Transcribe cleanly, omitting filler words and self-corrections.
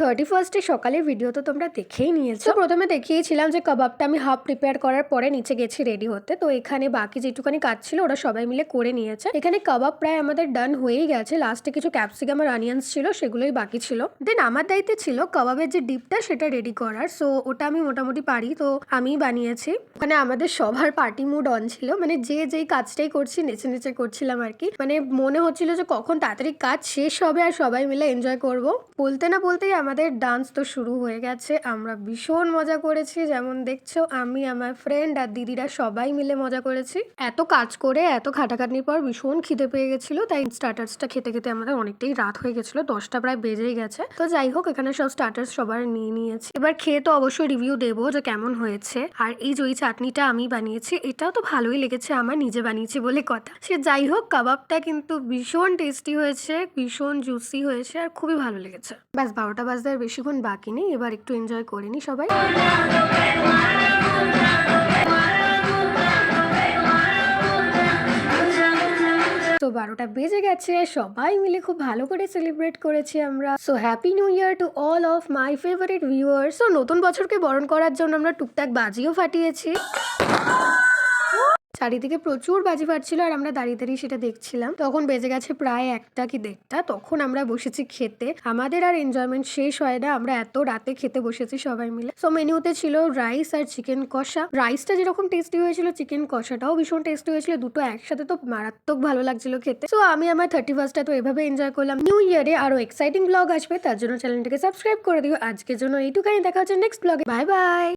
31st সকালের video তো তোমরা দেখেই নিয়েছো। প্রথমে দেখিয়েছিলাম যে কাবাবটা আমি হাফ প্রিপেয়ার করার পরে নিচে গেছি রেডি হতে। তো এখানে বাকি যেটুকানি কাজ ছিল ওরা সবাই মিলে করে নিয়েছে। এখানে কাবাব প্রায় আমাদের ডান হয়েই গেছে। লাস্টে কিছু ক্যাপসিকাম আর অনিয়ন্স ছিল, সেগুলোই বাকি ছিল। দেন আমার দায়িত্বে ছিল কাবাবের যে ডিপটা সেটা রেডি করার। সো ওটা আমি মোটামুটি পারি, তো আমিই বানিয়েছি। মানে আমাদের সবার পার্টি মুড অন ছিল, মানে যে যেই কাজটাই করছি নেচে নেচে করছিলাম আর কি। মানে মনে হচ্ছিল যে কখন তাড়াতাড়ি কাজ শেষ হবে আর সবাই মিলে এনজয় করব। বলতে না বলতেই আমাদের ডান্স তো শুরু হয়ে গেছে। আমরা ভীষণ মজা করেছি, যেমন দেখছো আমি, আমার ফ্রেন্ড আর দিদিরা সবাই মিলে মজা করেছি। এত কাজ করে এত খাটাখাটনির পর ভীষণ খিদে পেয়ে গেছিল, তাই স্টার্টার্সটা খেতে খেতে আমাদের অনেকটাই রাত হয়ে গেছিল, 10টা প্রায় বেজেই গেছে। তো যাই হোক, এখানে সব স্টার্টার্স সবার নিয়ে নিয়েছি। এবার খেয়ে তো অবশ্যই রিভিউ দেবো যে কেমন হয়েছে। আর এই যে ওই চাটনিটা আমি বানিয়েছি, এটাও তো ভালোই লেগেছে, আমার নিজে বানিয়েছি বলে কথা। সে যাই হোক, কাবাবটা কিন্তু ভীষণ টেস্টি হয়েছে, ভীষণ জুসি হয়েছে আর খুবই ভালো লেগেছে। ব্যাস 12টা বাজতে আর বেশিক্ষণ বাকি নেই, এবার একটু এনজয় করে নি সবাই। তো 12টা বেজে গেছে, সবাই মিলে খুব ভালো করে সেলিব্রেট করেছি আমরা। So happy new year to all of my favourite viewers. So নতুন বছরকে বরণ করার জন্য আমরা টুকটাক বাজিও ফাটিয়েছি। চারিদিকে প্রচুর বাজি ফাটছিল আর আমরা দাঁড়িয়ে দাঁড়িয়ে সেটা দেখছিলাম। তখন বেজে গেছে প্রায় 1টা কি 1:30। তখন আমরা বসেছি খেতে। আমাদের আর এনজয়মেন্ট শেষ হয় না, আমরা এত রাতে খেতে বসেছি সবাই মিলে। সো মেনুতে ছিল রাইস আর চিকেন কষা। রাইসটা যেরকম টেস্টি হয়েছিল, চিকেন কষাটাও ভীষণ টেস্টি হয়েছিল। দুটো একসাথে তো মারাত্মক ভালো লাগছিল খেতে। সো আমি আমার 31টা তো এভাবে এনজয় করলাম। নিউ ইয়ারে আরো এক্সাইটিং ব্লগ আসবে, তার জন্য চ্যানেলটাকে সাবস্ক্রাইব করে দিও। আজকের জন্য এইটুখানি, দেখা হচ্ছে নেক্সট ব্লগে। Bye bye.